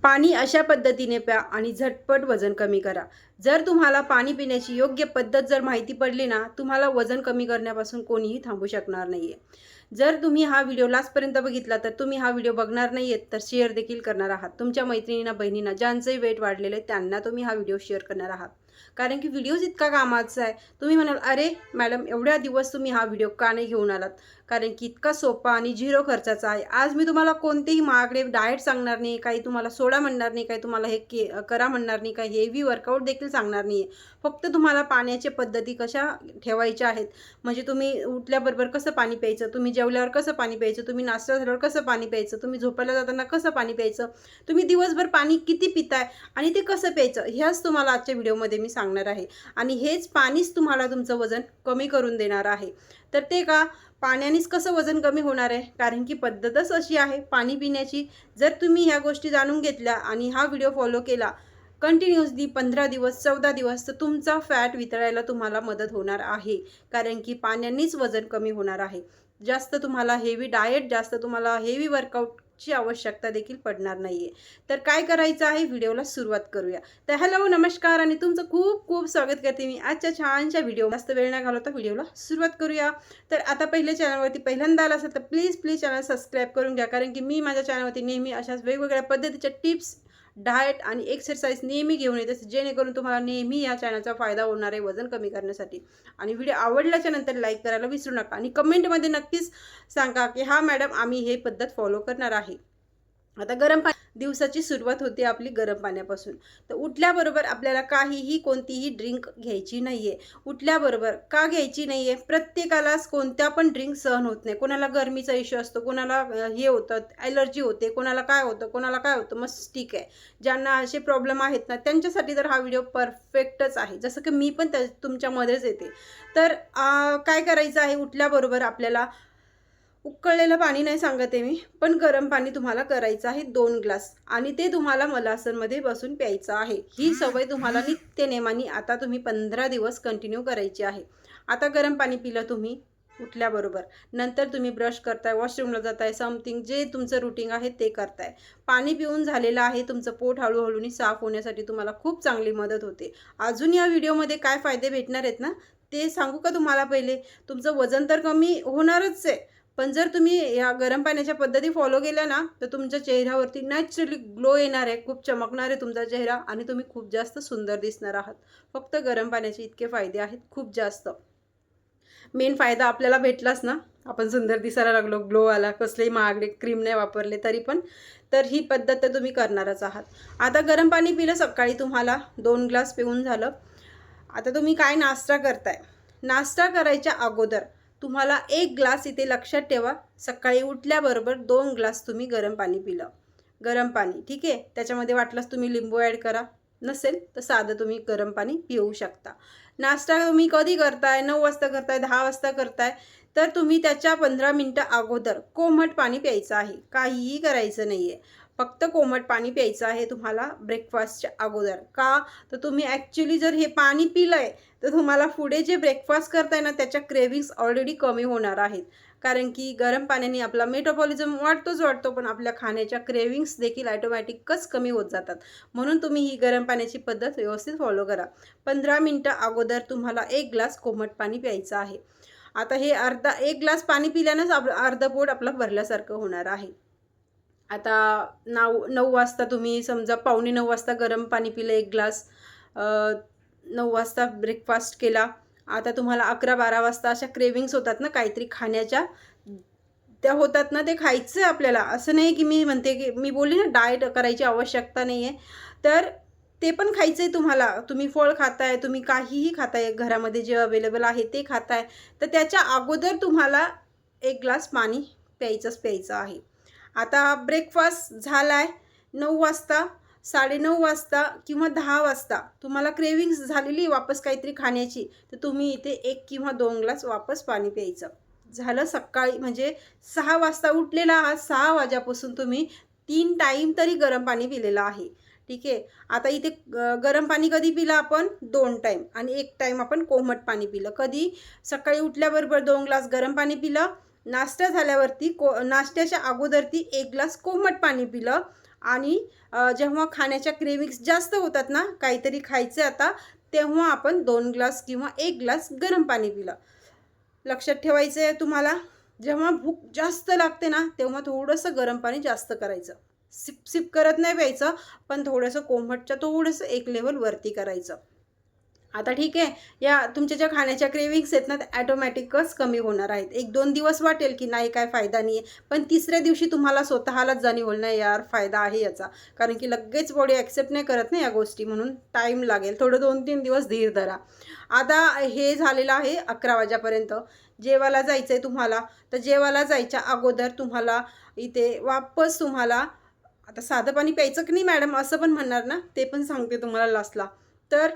पाणी अशा पद्धतीने प्या आणि झटपट वजन कमी करा। जर तुम्हाला पाणी पिण्याची योग्य पद्धत जर माहिती पडली ना, तुम्हाला वजन कमी करण्यापासून कोणीही थांबू शकणार नाहीये। जर तुम्ही हा व्हिडिओ लास्टपर्यंत बघितला तर तुम्ही हा व्हिडिओ बघणार नाहीयेत तर शेअर देखील करणार आहात। तुमच्या मैत्रिणींना, बहिणींना ज्यांचंही वेट वाढलेलं आहे त्यांना तुम्ही हा व्हिडिओ शेअर करणार आहात। कारण की व्हिडिओज इतका कामाचा आहे। तुम्ही म्हणाल, "अरे मॅडम, एवढ्या दिवस तुम्ही हा व्हिडिओ का नाही घेऊन आलात?" कारण की इतका सोपा आणि झिरो खर्चाचा आहे। आज मी तुम्हाला कोणतेही महागडे डाएट सांगणार नाही, काही तुम्हाला सोडा म्हणणार नाही, काही तुम्हाला हे करा म्हणणार नाही, काही हेवी वर्कआउट देखील सांगणार नाही आहे। फक्त तुम्हाला पाण्याच्या पद्धती कशा ठेवायच्या आहेत, म्हणजे तुम्ही उठल्याबरोबर कसं पाणी प्यायचं, तुम्ही जेवल्यावर कसं पाणी प्यायचं, तुम्ही नाश्ता झाल्यावर कसं पाणी प्यायचं, तुम्ही झोपायला जाताना कसं पाणी प्यायचं, तुम्ही दिवसभर पाणी किती पिताय आणि ते कसं प्यायचं, ह्याच तुम्हाला आजच्या व्हिडिओमध्ये मी सांगणार आहे। आणि हेच पाणीच तुम्हाला तुमचं वजन कमी करून देणार आहे। तर ते का पाण्यानेच कसं वजन कमी होणार आहे? कारण की पद्धतच अशी आहे पाणी पिण्याची। जर तुम्ही ह्या गोष्टी जाणून घेतल्या आणि हा व्हिडिओ फॉलो केला कंटिन्यूअसली 15 दिवस, 14 दिवस, तर तुमचा फॅट वितळायला तुम्हाला मदत होणार आहे। कारण की पाण्यानेच वजन कमी होणार आहे। जास्त तुम्हाला हेवी डाएट, जास्त तुम्हाला हेवी वर्कआउटची आवश्यकता देखील पडणार नाहीये। तर काय करायचं आहे, व्हिडिओला सुरुवात करूया। तर हॅलो, नमस्कार आणि तुमचं खूप खूप स्वागत करते मी आजच्या छानशा व्हिडिओ। जास्त वेळ न घालवता व्हिडिओला सुरुवात करूया। तर आता पहिले चॅनलवरती पहिल्यांदा आला असेल तर प्लीज चॅनल सबस्क्राईब करून घ्या। कारण की मी माझ्या चॅनलवरती नेहमी अशाच वेगवेगळ्या पद्धतीच्या टिप्स, डाएट आणि एक्सरसाइज नेहमी घेऊन येते, जेणेकरून तुम्हाला नेहमी या चॅनलचा फायदा होणार आहे वजन कमी करण्यासाठी। आणि व्हिडिओ आवडल्याच्या नंतर लाईक करायला विसरू नका आणि कमेंटमध्ये नक्कीच सांगा की हा मॅडम, आम्ही हे पद्धत फॉलो करणार आहे। आता गरम पाणी, दिवसाची सुरुवात होते आपली गरम पाण्यापासून। तर उठल्याबरोबर आपल्याला काहीही, कोणतीही ड्रिंक घ्यायची नाहीये। उठल्याबरोबर का घ्यायची नाहीये? प्रत्येकालाच कोणत्या पण ड्रिंक सहन होत नाही। कोणाला गरमीचा इश्यू असतो, कोणाला हे होतं, ॲलर्जी होते, कोणाला काय होतं, कोणाला काय होतं। मग ठीक आहे, ज्यांना असे प्रॉब्लेम आहेत ना, त्यांच्यासाठी तर हा व्हिडिओ परफेक्टच आहे। जसं की मी पण तुमच्यामध्येच येते। तर काय करायचं आहे, उठल्याबरोबर आपल्याला उकळलेलं पाणी नाही सांगत आहे मी, पण गरम पाणी तुम्हाला करायचं आहे 2 ग्लास आणि ते तुम्हाला मलासनमध्ये बसून प्यायचं आहे। ही सवय तुम्हाला नित्यनेमाने आता तुम्ही 15 दिवस कंटिन्यू करायची आहे। आता गरम पाणी पिलं तुम्ही उठल्याबरोबर, नंतर तुम्ही ब्रश करताय, वॉशरूमला जाताय, समथिंग जे तुमचं रुटीन आहे ते करताय। पाणी पिऊन झालेलं आहे, तुमचं पोट हळूहळू साफ होण्यासाठी तुम्हाला खूप चांगली मदत होते। अजून या व्हिडिओमध्ये काय फायदे भेटणार आहेत ना, ते सांगू का तुम्हाला? पहिले तुमचं वजन तर कमी होणारच आहे, पण जर तुम्ही या गरम पाण्याच्या पद्धती फॉलो केल्या ना, तर तुमच्या चेहऱ्यावरती नॅचरली ग्लो येणार आहे, खूप चमकणार आहे तुमचा चेहरा आणि तुम्ही खूप जास्त सुंदर दिसणार आहात। फक्त गरम पाण्याचे इतके फायदे आहेत, खूप जास्त। मेन फायदा आपल्याला भेटलाच ना, आपण सुंदर दिसायला लागलो, ग्लो आला, कसलेही महागडे क्रीम नाही वापरले तरी पण। तर ही पद्धत तर तुम्ही करणारच आहात। आता गरम पाणी पिलं सकाळी, तुम्हाला 2 ग्लास पिऊन झालं। आता तुम्ही काय नाश्ता करताय? नाश्ता करायच्या अगोदर तुम्हाला 1 ग्लास, इथे लक्षात ठेवा, सकाळी उठल्याबरोबर 2 ग्लास तुम्ही गरम पाणी पिलं। गरम पाणी, ठीक आहे? त्याच्यामध्ये वाटलंच तुम्ही लिंबू ॲड करा, नसेल तर साधं तुम्ही गरम पाणी पिऊ शकता। नाश्ता तुम्ही कधी करताय? 9 वाजता करताय, 10 वाजता करताय, तर तुम्ही त्याच्या 15 मिनिटं अगोदर कोमट पाणी प्यायचं आहे। काहीही करायचं नाही आहे, फक्त कोमट पाणी प्यायचं आहे तुम्हाला ब्रेकफास्टच्या अगोदर। का? तर तुम्ही ॲक्च्युली जर हे पाणी पिलंय तर तुम्हाला पुढे जे ब्रेकफास्ट करताय ना, त्याच्या क्रेव्हिंग्स ऑलरेडी कमी होणार आहेत। कारण की गरम पाण्याने आपला मेटाबॉलिझम वाढतोच वाढतो, पण आपल्या खाण्याच्या क्रेव्हिंग्स देखील ऑटोमॅटिकच कमी होत जातात। म्हणून तुम्ही ही गरम पाण्याची पद्धत व्यवस्थित फॉलो करा। 15 मिनिटं अगोदर तुम्हाला 1 ग्लास कोमट पाणी प्यायचं आहे। आता हे 1 ग्लास पाणी पिल्यानंच अर्धं पोट आपलं भरल्यासारखं होणार आहे। आता 9 वाजता तुम्ही समजा, 8:45 वाजता गरम पाणी पिलं 1 ग्लास, 9 वाजता ब्रेकफास्ट केला। आता तुम्हाला 11-12 वाजता अशा क्रेव्हिंग्स होतात ना काहीतरी खाण्याच्या, त्या होतात ना, ते खायचं आहे आपल्याला। असं नाही की मी म्हणते की मी बोलली ना डाएट करायची आवश्यकता नाही आहे, तर ते पण खायचं आहे तुम्हाला। तुम्ही फळ खाताय, तुम्ही काहीही खाताय, घरामध्ये जे अवेलेबल आहे ते खाताय, तर त्याच्या अगोदर तुम्हाला 1 ग्लास पाणी प्यायचं आहे। आता ब्रेकफास्ट झालाय 9 वाजता, 9:30 वाजता किंवा 10 वाजता तुम्हाला क्रेव्हिंग्स झालेली वापस काहीतरी खाण्याची, तर तुम्ही इथे 1 किंवा 2 ग्लास वापस पाणी प्यायचं। झालं सकाळी, म्हणजे 6 वाजता उठलेला आहात, 6 वाजल्यापासून तुम्ही 3 टाईम तरी गरम पाणी पिलेलं आहे, ठीक आहे? आता इथे गरम पाणी कधी पिलं आपण? 2 टाईम, आणि 1 टाईम आपण कोमट पाणी पिलं। कधी? सकाळी उठल्याबरोबर 2 ग्लास गरम पाणी पिलं, नाश्ता झाल्यावरती नाश्त्याच्या अगोदर 1 ग्लास कोमट पाणी पिलं, आणि जेव्हा खाण्याच्या क्रेविंग्स जास्त होतात ना, काहीतरी खायचं आता, तेव्हा आपण 2 ग्लास किंवा 1 ग्लास गरम पाणी पिलं. लक्षात ठेवायचं आहे तुम्हाला, जेव्हा भूक जास्त लागते ना, तेव्हा थोडंसं गरम पाणी जास्त करायचं. सिप सिप करत नाही प्यायचं, पण थोडंसं कोमटच्या थोडंसं एक लेव्हल वरती करायचं. आता ठीक आहे, या तुमच्या ज्या खाण्याच्या क्रेविंग्स आहेत ना, त्या ॲटोमॅटिकच कमी होणार आहेत. 1-2 दिवस वाटेल की नाही काय फायदा नाही आहे, पण तिसऱ्या दिवशी तुम्हाला स्वतःलाच जाणीव होईल, नाही यार फायदा आहे याचा. कारण की लगेच बॉडी ॲक्सेप्ट नाही करत ना या गोष्टी, म्हणून टाईम लागेल. थोडं 2-3 दिवस धीर धरा. आता हे झालेलं आहे 11 वाजेपर्यंत. जेवायला जायचं आहे तुम्हाला, तर जेवायला जायच्या अगोदर तुम्हाला इथे वापस तुम्हाला, आता साधं पाणी प्यायचं की नाही मॅडम असं पण म्हणणार ना, ते पण सांगते तुम्हाला लास्टला. तर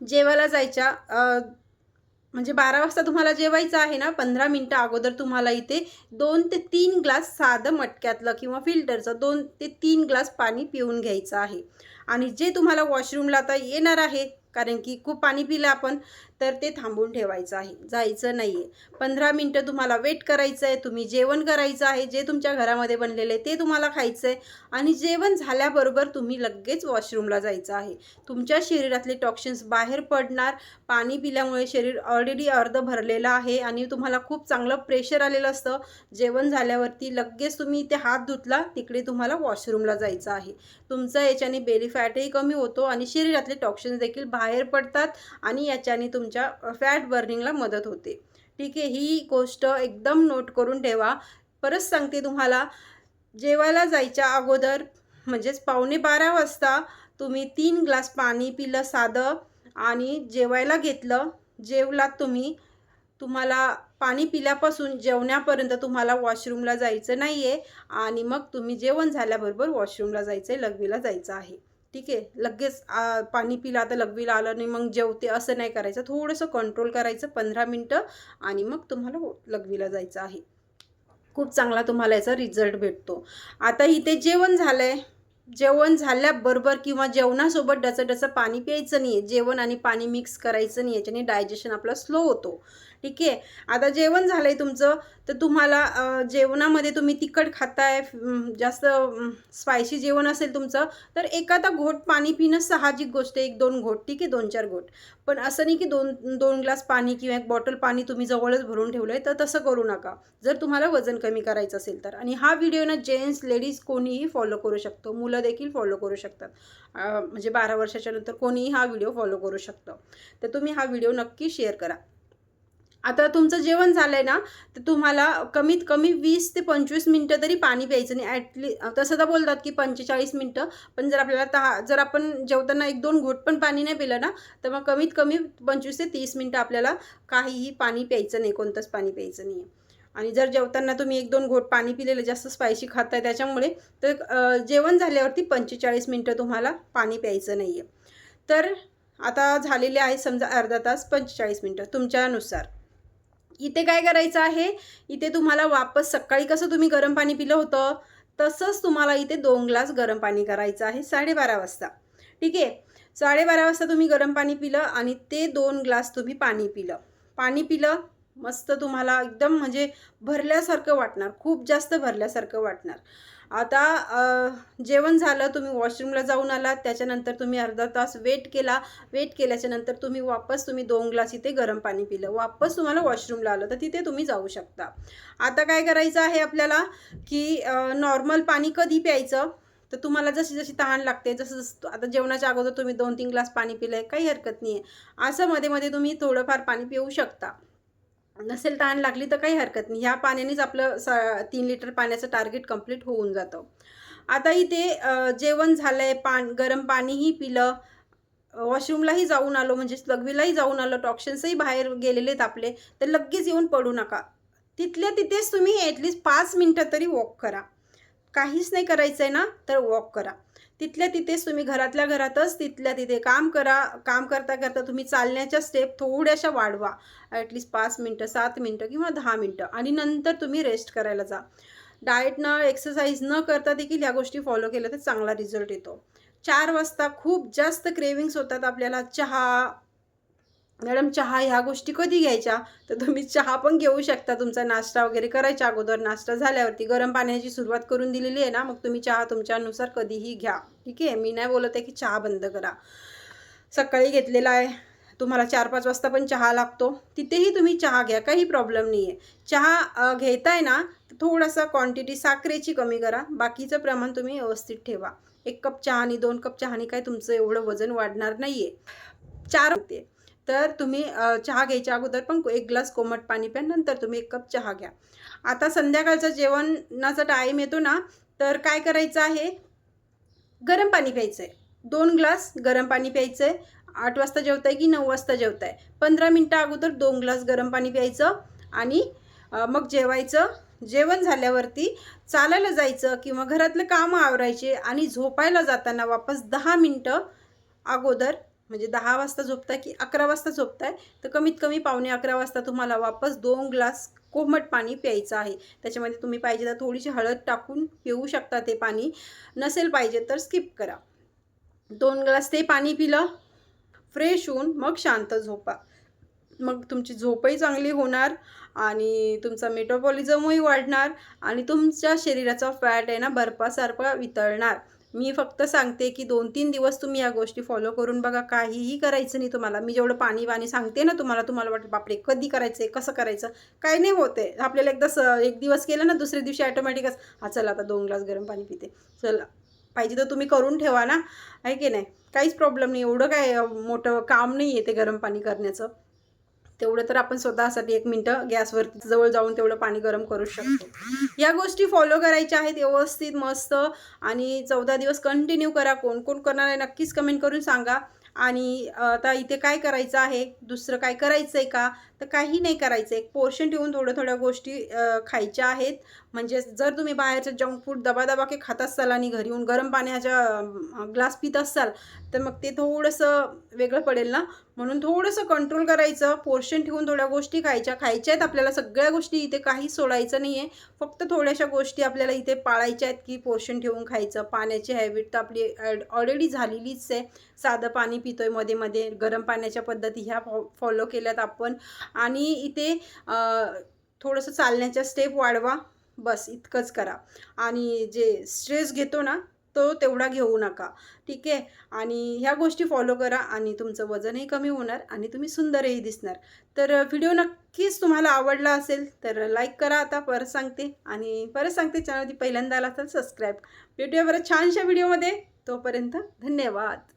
जेवायला जायच्या म्हणजे 12 वाजता तुम्हाला जेवायचं आहे ना, 15 मिनिटं अगोदर तुम्हाला इथे 2 ते 3 ग्लास साधं मटक्यातलं किंवा फिल्टरचं 2 ते 3 ग्लास पाणी पिऊन घ्यायचं आहे. आणि जे तुम्हाला वॉशरूमला आता येणार आहे, कारण की खूप पाणी पिलं आपण, तर ते थांबवून ठेवायचं आहे, जायचं नाही आहे. 15 मिनिटं तुम्हाला वेट करायचं आहे. तुम्ही जेवण करायचं आहे, जे तुमच्या घरामध्ये बनलेलं आहे ते तुम्हाला खायचं आहे. आणि जेवण झाल्याबरोबर तुम्ही लगेच वॉशरूमला जायचं आहे. तुमच्या शरीरातले टॉक्सिन्स बाहेर पडणार. पाणी पिल्यामुळे शरीर ऑलरेडी अर्धं भरलेलं आहे आणि तुम्हाला खूप चांगलं प्रेशर आलेलं असतं. जेवण झाल्यावरती लगेच तुम्ही इथे हात धुतला, तिकडे तुम्हाला वॉशरूमला जायचं आहे. तुमचा याच्याने बेली फॅटही कमी होतो आणि शरीरातले टॉक्सिन्स देखील बाहेर पडतात आणि याच्याने तुमच्या फॅट बर्निंगला मदत होते. ठीक आहे, ही गोष्ट एकदम नोट करून ठेवा. परत सांगते तुम्हाला, जेवायला जायच्या अगोदर म्हणजेच 11:15 वाजता तुम्ही 3 ग्लास पाणी पिलं साधं आणि जेवायला घेतलं. जेवलात तुम्ही, तुम्हाला पाणी पिल्यापासून जेवण्यापर्यंत तुम्हाला वॉशरूमला जायचं नाही आहे आणि मग तुम्ही जेवण झाल्याबरोबर वॉशरूमला जायचं आहे, लघवीला जायचं आहे. ठीक आहे, लगेच पाणी पिलं आता लघवीला आलं आणि मग जेवते असं नाही करायचं. थोडंसं कंट्रोल करायचं 15 मिनिटं आणि मग तुम्हाला लघवीला जायचं आहे. खूप चांगला तुम्हाला याचा रिझल्ट भेटतो. आता इथे जेवण झालं आहे, जेवण झाल्याबरोबर किंवा जेवणासोबत डचं पाणी प्यायचं नाही आहे. जेवण आणि पाणी मिक्स करायचं नाही, याच्याने डायजेशन आपला स्लो होतो. ठीक आहे, आता जेवण झालं आहे तुमचं, तर तुम्हाला जेवणामध्ये तुम्ही तिखट खाताय, जास्त स्पायसी जेवण असेल तुमचं, तर एखादा घोट पाणी पिणं साहजिक गोष्ट आहे. 1-2 घोट, ठीक आहे, 2-4 घोट. पण असं नाही की 2 ग्लास पाणी किंवा 1 बॉटल पाणी तुम्ही जवळच भरून ठेवलं आहे, तर तसं करू नका जर तुम्हाला वजन कमी करायचं असेल तर. आणि हा व्हिडिओ ना जेंट्स, लेडीज कोणीही फॉलो करू शकतो, मुलं देखील फॉलो करू शकतात. म्हणजे 12 वर्षाच्या नंतर कोणीही हा व्हिडिओ फॉलो करू शकतं. तर तुम्ही हा व्हिडिओ नक्की शेअर करा. आता तुमचं जेवण झालं आहे ना, तर तुम्हाला कमीत कमी 20 ते 25 मिनिटं तरी पाणी प्यायचं नाही. तसं तर बोलतात की 45 मिनिटं, पण जर आपल्याला जर आपण जेवताना 1-2 घोट पण पाणी नाही पिलं ना, तर मग कमीत कमी 25 ते 30 मिनिटं आपल्याला काहीही पाणी प्यायचं नाही, कोणतंच पाणी प्यायचं नाही आहे. आणि जर जेवताना तुम्ही 1-2 घोट पाणी पिलेलं, जास्त स्पायसी खाताय त्याच्यामुळे, तर जेवण झाल्यावरती 45 मिनिटं तुम्हाला पाणी प्यायचं नाही आहे. तर आता झालेले आहे समजा अर्धा तास, 45 मिनिटं तुमच्यानुसार. इथे काय करायचं आहे, इथे तुम्हाला वापस सकाळी कसं तुम्ही गरम पाणी पिलं होतं, तसंच तुम्हाला इथे 2 ग्लास गरम पाणी करायचं आहे 12:30 वाजता. ठीक आहे, 12:30 वाजता तुम्ही गरम पाणी पिलं आणि ते 2 ग्लास तुम्ही पाणी पिलं. पाणी पिलं, मस्त तुम्हाला एकदम म्हणजे भरल्यासारखं वाटणार, खूप जास्त भरल्यासारखं वाटणार. आता जेवण झालं, तुम्ही वॉशरूमला जाऊन आलात, त्याच्यानंतर तुम्ही अर्धा तास वेट केला. वेट केल्याच्यानंतर तुम्ही वापस 2 ग्लास इथे गरम पाणी पिलं. वापस तुम्हाला वॉशरूमला आलं, तर तिथे तुम्ही जाऊ शकता. आता काय करायचं आहे आपल्याला, की नॉर्मल पाणी कधी प्यायचं, तर तुम्हाला जशी जशी तहान लागते, जसं आता जेवणाच्या अगोदर तुम्ही 2-3 ग्लास पाणी पिलं आहे, काही हरकत नाही आहे. असं मध्ये-मध्ये तुम्ही थोडंफार पाणी पिऊ शकता. नसेल तहान लागली तर काही हरकत नाही. ह्या पाण्यानेच आपलं 3 लिटर पाण्याचं टार्गेट कंप्लीट होऊन जातं. आता इथे जेवण झालं आहे, गरम पाणीही पिलं, वॉशरूमलाही जाऊन आलो, म्हणजे लघवीलाही जाऊन आलो, टॉक्सिन्सही बाहेर गेलेले आहेत आपले, तर लगेच येऊन पडू नका. तिथल्या तिथेच तुम्ही ॲटलीस्ट 5 मिनिटं तरी वॉक करा. काहीच नाही करायचं आहे ना, तर वॉक करा. तिथल्या तिथेच तुम्ही घरातल्या घरातच तिथल्या तिथे काम करा. काम करता करता तुम्ही चालण्याच्या स्टेप थोड्याशा वाढवा. ॲटलीस्ट 5 मिनिटं, 7 मिनिटं किंवा 10 मिनिटं आणि नंतर तुम्ही रेस्ट करायला जा. डाएट न एक्सरसाइज न करता देखील ह्या गोष्टी फॉलो केल्या तर चांगला रिझल्ट येतो. 4 वाजता खूप जास्त क्रेविंग्स होतात आपल्याला चहा, मॅडम चहा ह्या गोष्टी कधी घ्यायच्या, तर तुम्ही चहा पण घेऊ शकता तुमचा नाश्ता वगैरे करायच्या अगोदर. नाश्ता झाल्यावरती गरम पाण्याची सुरुवात करून दिलेली आहे ना, मग तुम्ही चहा तुमच्यानुसार कधीही घ्या. ठीक आहे, मी नाही बोलत आहे की चहा बंद करा. सकाळी घेतलेला आहे, तुम्हाला 4-5 वाजता पण चहा लागतो, तिथेही तुम्ही चहा घ्या, काही प्रॉब्लेम नाही आहे. चहा घेताय ना, तर थोडासा क्वांटिटी साखरेची कमी करा, बाकीचं प्रमाण तुम्ही व्यवस्थित ठेवा. 1 कप चहानी 2 कप चहानी काय तुमचं एवढं वजन वाढणार नाही आहे. 4 होते तर तुम्ही चहा घ्यायच्या अगोदर पण 1 ग्लास कोमट पाणी प्या, नंतर तुम्ही 1 कप चहा घ्या. आता संध्याकाळचं जेवणाचा टाईम येतो ना, तर काय करायचं आहे, गरम पाणी प्यायचं आहे. 2 ग्लास गरम पाणी प्यायचं आहे. 8 वाजता जेवताय की 9 वाजता जेवताय, 15 मिनटं अगोदर 2 ग्लास गरम पाणी प्यायचं आणि मग जेवायचं. जेवण झाल्यावरती चालायला जायचं किंवा घरातलं कामं आवरायचे आणि झोपायला जाताना वापस 10 मिनटं अगोदर, म्हणजे 10 वाजता झोपताय की 11 वाजता झोपताय, तर कमीत कमी 11:15 वाजता तुम्हाला वापस 2 ग्लास कोमट पाणी प्यायचं आहे. त्याच्यामध्ये तुम्ही पाहिजे तर थोडीशी हळद टाकून पिऊ शकता ते पाणी, नसेल पाहिजे तर स्किप करा. 2 ग्लास ते पाणी पिलं, फ्रेश होऊन मग शांत झोपा. मग तुमची झोपही चांगली होणार आणि तुमचा मेटाबॉलिझमही वाढणार आणि तुमच्या शरीराचा फॅट आहे ना बर्फासारखा वितळणार. मी फक्त सांगते की 2-3 दिवस तुम्ही या गोष्टी फॉलो करून बघा, काहीही करायचं नाही तुम्हाला. मी जेवढं पाणी सांगते ना तुम्हाला वाटतं बापरे कधी करायचं आहे, कसं करायचं, काही नाही होत आहे. आपल्याला एकदा 1 दिवस केलं ना, दुसऱ्या दिवशी ऑटोमॅटिकच चला आता 2 ग्लास गरम पाणी पिते, चला. पाहिजे तर तुम्ही करून ठेवा ना, आहे की नाही, काहीच प्रॉब्लेम नाही. एवढं काय मोठं काम नाही आहे ते गरम पाणी करण्याचं. तेवढं तर आपण स्वतःसाठी 1 मिनटं गॅसवरती जवळ जाऊन तेवढं पाणी गरम करू शकतो. या गोष्टी फॉलो करायच्या आहेत व्यवस्थित मस्त आणि 14 दिवस कंटिन्यू करा. कोण कोण करणार आहे नक्कीच कमेंट करून सांगा. आणि आता इथे काय करायचं आहे, दुसरं काय करायचं आहे का, तर काही नाही करायचं. एक पोर्शन ठेवून थोड्या गोष्टी खायच्या आहेत. म्हणजे जर तुम्ही बाहेरचं जंक फूड दबादबा के खात असाल आणि घरी येऊन गरम पाण्याच्या ग्लास पित असाल, तर मग ते थोडंसं वेगळं पडेल ना, म्हणून थोडंसं कंट्रोल करायचं. पोर्शन ठेवून थोड्या गोष्टी खायच्या आहेत आपल्याला. सगळ्या गोष्टी इथे काही सोडायचं नाही आहे. फक्त थोड्याशा गोष्टी आपल्याला इथे पाळायच्या आहेत की पोर्शन ठेवून खायचं. पाण्याची हॅबिट तर आपली ऑलरेडी झालेलीच आहे. साधं पाणी पितोय मध्ये गरम पाण्याच्या पद्धती ह्या फॉलो केल्यात आपण. आणि इथे थोडंसं चालण्याच्या स्टेप वाढवा, बस इतकंच करा. आणि जे स्ट्रेस घेतो ना, तो तेवढा घेऊ नका. ठीक आहे, आणि ह्या गोष्टी फॉलो करा आणि तुमचं वजनही कमी होणार आणि तुम्ही सुंदरही दिसणार. तर व्हिडिओ नक्कीच तुम्हाला आवडला असेल तर लाईक करा. आता परत सांगते चॅनलवरती पहिल्यांदा आला तर सबस्क्राईब. भेटूया बरं छानशा व्हिडिओमध्ये. तोपर्यंत धन्यवाद.